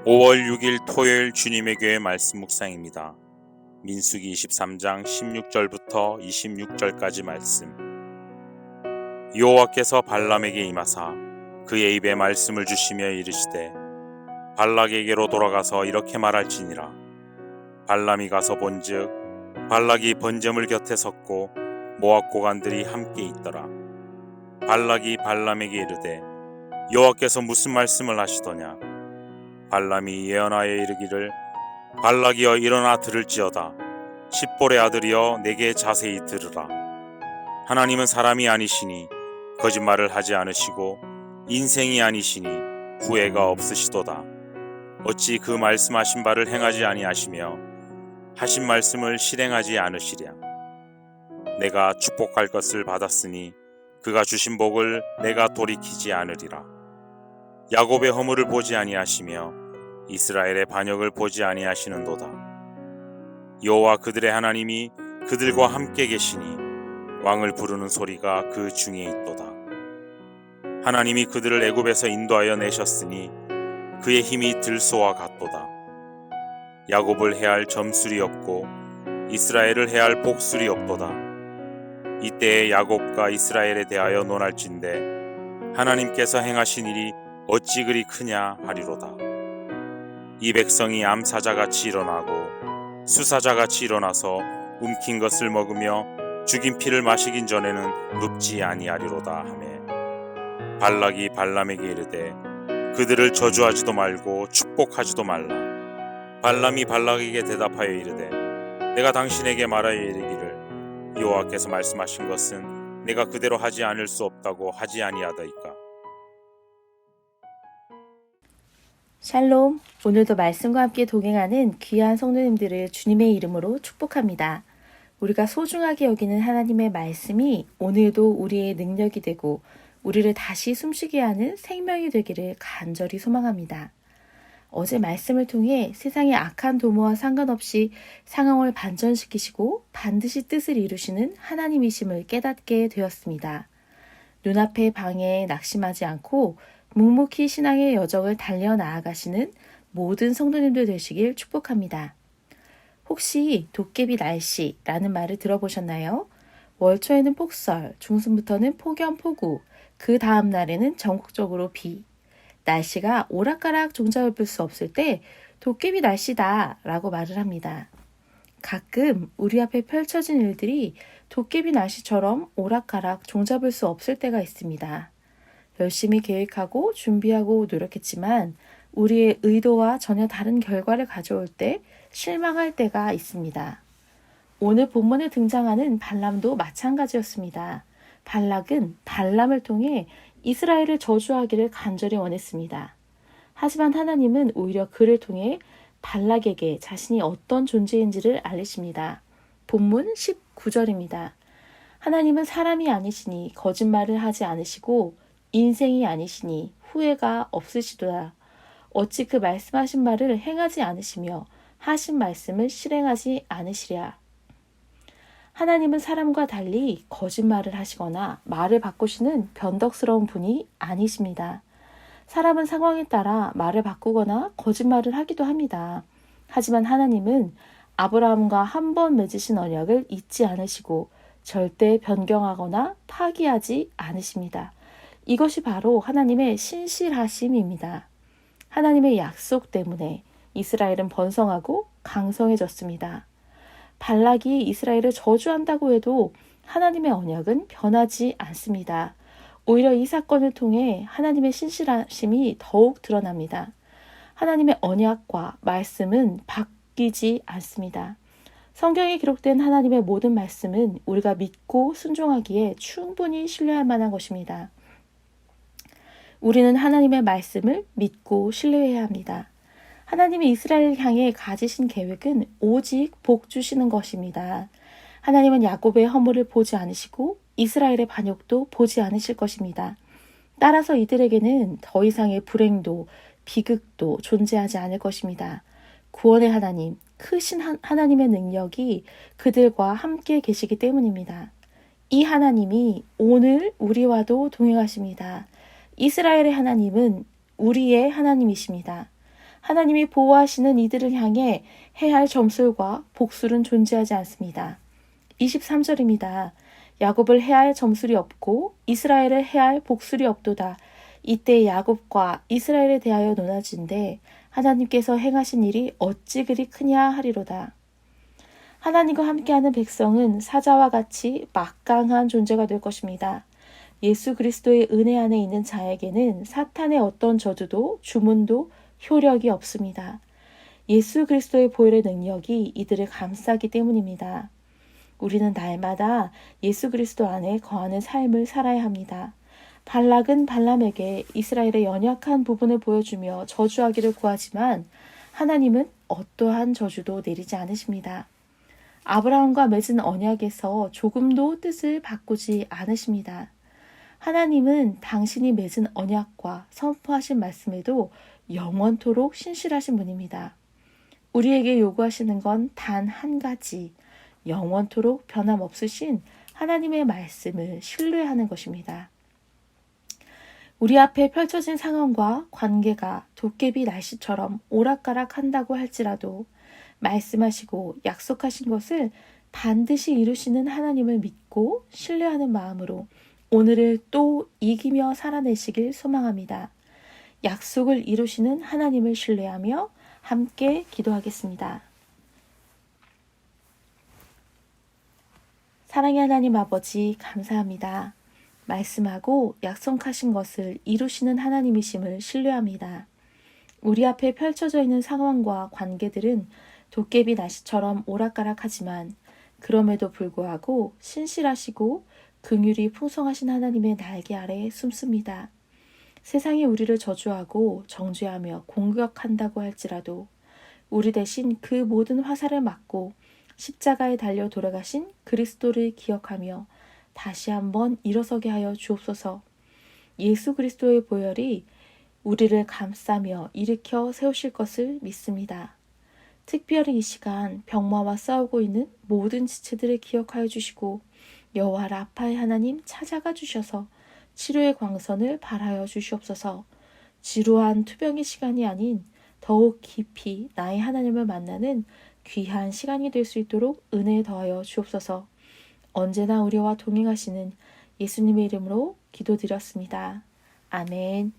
5월 6일 토요일 주님의 교회 말씀 묵상입니다. 민수기 23장 16절부터 26절까지 말씀. 여호와께서 발람에게 임하사 그의 입에 말씀을 주시며 이르시되 발락에게로 돌아가서 이렇게 말할지니라. 발람이 가서 본즉 발락이 번제물 곁에 섰고 모압 고관들이 함께 있더라. 발락이 발람에게 이르되 여호와께서 무슨 말씀을 하시더냐. 발람이 예언하여 이르기를 발락이여 일어나 들을지어다. 십볼의 아들이여 내게 자세히 들으라. 하나님은 사람이 아니시니 거짓말을 하지 않으시고 인생이 아니시니 후회가 없으시도다. 어찌 그 말씀하신 바를 행하지 아니하시며 하신 말씀을 실행하지 않으시랴. 내가 축복할 것을 받았으니 그가 주신 복을 내가 돌이키지 않으리라. 야곱의 허물을 보지 아니하시며 이스라엘의 반역을 보지 아니하시는도다. 여호와 그들의 하나님이 그들과 함께 계시니 왕을 부르는 소리가 그 중에 있도다. 하나님이 그들을 애굽에서 인도하여 내셨으니 그의 힘이 들소와 같도다. 야곱을 해할 점술이 없고 이스라엘을 해할 복술이 없도다. 이때에 야곱과 이스라엘에 대하여 논할진대 하나님께서 행하신 일이 어찌 그리 크냐 하리로다. 이 백성이 암사자같이 일어나고 수사자같이 일어나서 움킨 것을 먹으며 죽인 피를 마시긴 전에는 눕지 아니하리로다 하매 발락이 발람에게 이르되 그들을 저주하지도 말고 축복하지도 말라. 발람이 발락에게 대답하여 이르되 내가 당신에게 말하여 이르기를 여호와께서 말씀하신 것은 내가 그대로 하지 않을 수 없다고 하지 아니하다이까. 샬롬, 오늘도 말씀과 함께 동행하는 귀한 성도님들을 주님의 이름으로 축복합니다. 우리가 소중하게 여기는 하나님의 말씀이 오늘도 우리의 능력이 되고 우리를 다시 숨쉬게 하는 생명이 되기를 간절히 소망합니다. 어제 말씀을 통해 세상의 악한 도모와 상관없이 상황을 반전시키시고 반드시 뜻을 이루시는 하나님이심을 깨닫게 되었습니다. 눈앞의 방해에 낙심하지 않고 묵묵히 신앙의 여정을 달려나아가시는 모든 성도님들 되시길 축복합니다. 혹시 도깨비 날씨라는 말을 들어보셨나요? 월초에는 폭설, 중순부터는 폭염, 폭우, 그 다음 날에는 전국적으로 비. 날씨가 오락가락 종잡을 수 없을 때 도깨비 날씨다 라고 말을 합니다. 가끔 우리 앞에 펼쳐진 일들이 도깨비 날씨처럼 오락가락 종잡을 수 없을 때가 있습니다. 열심히 계획하고 준비하고 노력했지만 우리의 의도와 전혀 다른 결과를 가져올 때 실망할 때가 있습니다. 오늘 본문에 등장하는 발람도 마찬가지였습니다. 발락은 발람을 통해 이스라엘을 저주하기를 간절히 원했습니다. 하지만 하나님은 오히려 그를 통해 발락에게 자신이 어떤 존재인지를 알리십니다. 본문 19절입니다. 하나님은 사람이 아니시니 거짓말을 하지 않으시고 인생이 아니시니 후회가 없으시도다. 어찌 그 말씀하신 말을 행하지 않으시며 하신 말씀을 실행하지 않으시랴. 하나님은 사람과 달리 거짓말을 하시거나 말을 바꾸시는 변덕스러운 분이 아니십니다. 사람은 상황에 따라 말을 바꾸거나 거짓말을 하기도 합니다. 하지만 하나님은 아브라함과 한 번 맺으신 언약을 잊지 않으시고 절대 변경하거나 파기하지 않으십니다. 이것이 바로 하나님의 신실하심입니다. 하나님의 약속 때문에 이스라엘은 번성하고 강성해졌습니다. 발락이 이스라엘을 저주한다고 해도 하나님의 언약은 변하지 않습니다. 오히려 이 사건을 통해 하나님의 신실하심이 더욱 드러납니다. 하나님의 언약과 말씀은 바뀌지 않습니다. 성경에 기록된 하나님의 모든 말씀은 우리가 믿고 순종하기에 충분히 신뢰할 만한 것입니다. 우리는 하나님의 말씀을 믿고 신뢰해야 합니다. 하나님이 이스라엘을 향해 가지신 계획은 오직 복 주시는 것입니다. 하나님은 야곱의 허물을 보지 않으시고 이스라엘의 반역도 보지 않으실 것입니다. 따라서 이들에게는 더 이상의 불행도 비극도 존재하지 않을 것입니다. 구원의 하나님, 크신 하나님의 능력이 그들과 함께 계시기 때문입니다. 이 하나님이 오늘 우리와도 동행하십니다. 이스라엘의 하나님은 우리의 하나님이십니다. 하나님이 보호하시는 이들을 향해 해야 할 점술과 복술은 존재하지 않습니다. 23절입니다. 야곱을 해야 할 점술이 없고 이스라엘을 해야 할 복술이 없도다. 이때 야곱과 이스라엘에 대하여 논하진대 하나님께서 행하신 일이 어찌 그리 크냐 하리로다. 하나님과 함께하는 백성은 사자와 같이 막강한 존재가 될 것입니다. 예수 그리스도의 은혜 안에 있는 자에게는 사탄의 어떤 저주도 주문도 효력이 없습니다. 예수 그리스도의 보혈의 능력이 이들을 감싸기 때문입니다. 우리는 날마다 예수 그리스도 안에 거하는 삶을 살아야 합니다. 발락은 발람에게 이스라엘의 연약한 부분을 보여주며 저주하기를 구하지만 하나님은 어떠한 저주도 내리지 않으십니다. 아브라함과 맺은 언약에서 조금도 뜻을 바꾸지 않으십니다. 하나님은 당신이 맺은 언약과 선포하신 말씀에도 영원토록 신실하신 분입니다. 우리에게 요구하시는 건 단 한 가지, 영원토록 변함없으신 하나님의 말씀을 신뢰하는 것입니다. 우리 앞에 펼쳐진 상황과 관계가 도깨비 날씨처럼 오락가락 한다고 할지라도 말씀하시고 약속하신 것을 반드시 이루시는 하나님을 믿고 신뢰하는 마음으로 오늘을 또 이기며 살아내시길 소망합니다. 약속을 이루시는 하나님을 신뢰하며 함께 기도하겠습니다. 사랑의 하나님 아버지 감사합니다. 말씀하고 약속하신 것을 이루시는 하나님이심을 신뢰합니다. 우리 앞에 펼쳐져 있는 상황과 관계들은 도깨비 날씨처럼 오락가락하지만 그럼에도 불구하고 신실하시고 긍휼이 풍성하신 하나님의 날개 아래에 숨습니다. 세상이 우리를 저주하고 정죄하며 공격한다고 할지라도 우리 대신 그 모든 화살을 맞고 십자가에 달려 돌아가신 그리스도를 기억하며 다시 한번 일어서게 하여 주옵소서. 예수 그리스도의 보혈이 우리를 감싸며 일으켜 세우실 것을 믿습니다. 특별히 이 시간 병마와 싸우고 있는 모든 지체들을 기억하여 주시고 여호와 라파의 하나님 찾아가 주셔서 치료의 광선을 발하여 주시옵소서. 지루한 투병의 시간이 아닌 더욱 깊이 나의 하나님을 만나는 귀한 시간이 될 수 있도록 은혜 더하여 주옵소서. 언제나 우리와 동행하시는 예수님의 이름으로 기도드렸습니다. 아멘.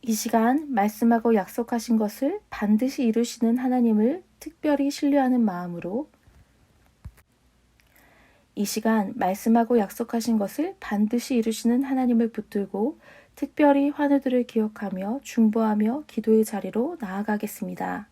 이 시간 말씀하고 약속하신 것을 반드시 이루시는 하나님을 특별히 신뢰하는 마음으로 이 시간 말씀하고 약속하신 것을 반드시 이루시는 하나님을 붙들고 특별히 환우들을 기억하며 중보하며 기도의 자리로 나아가겠습니다.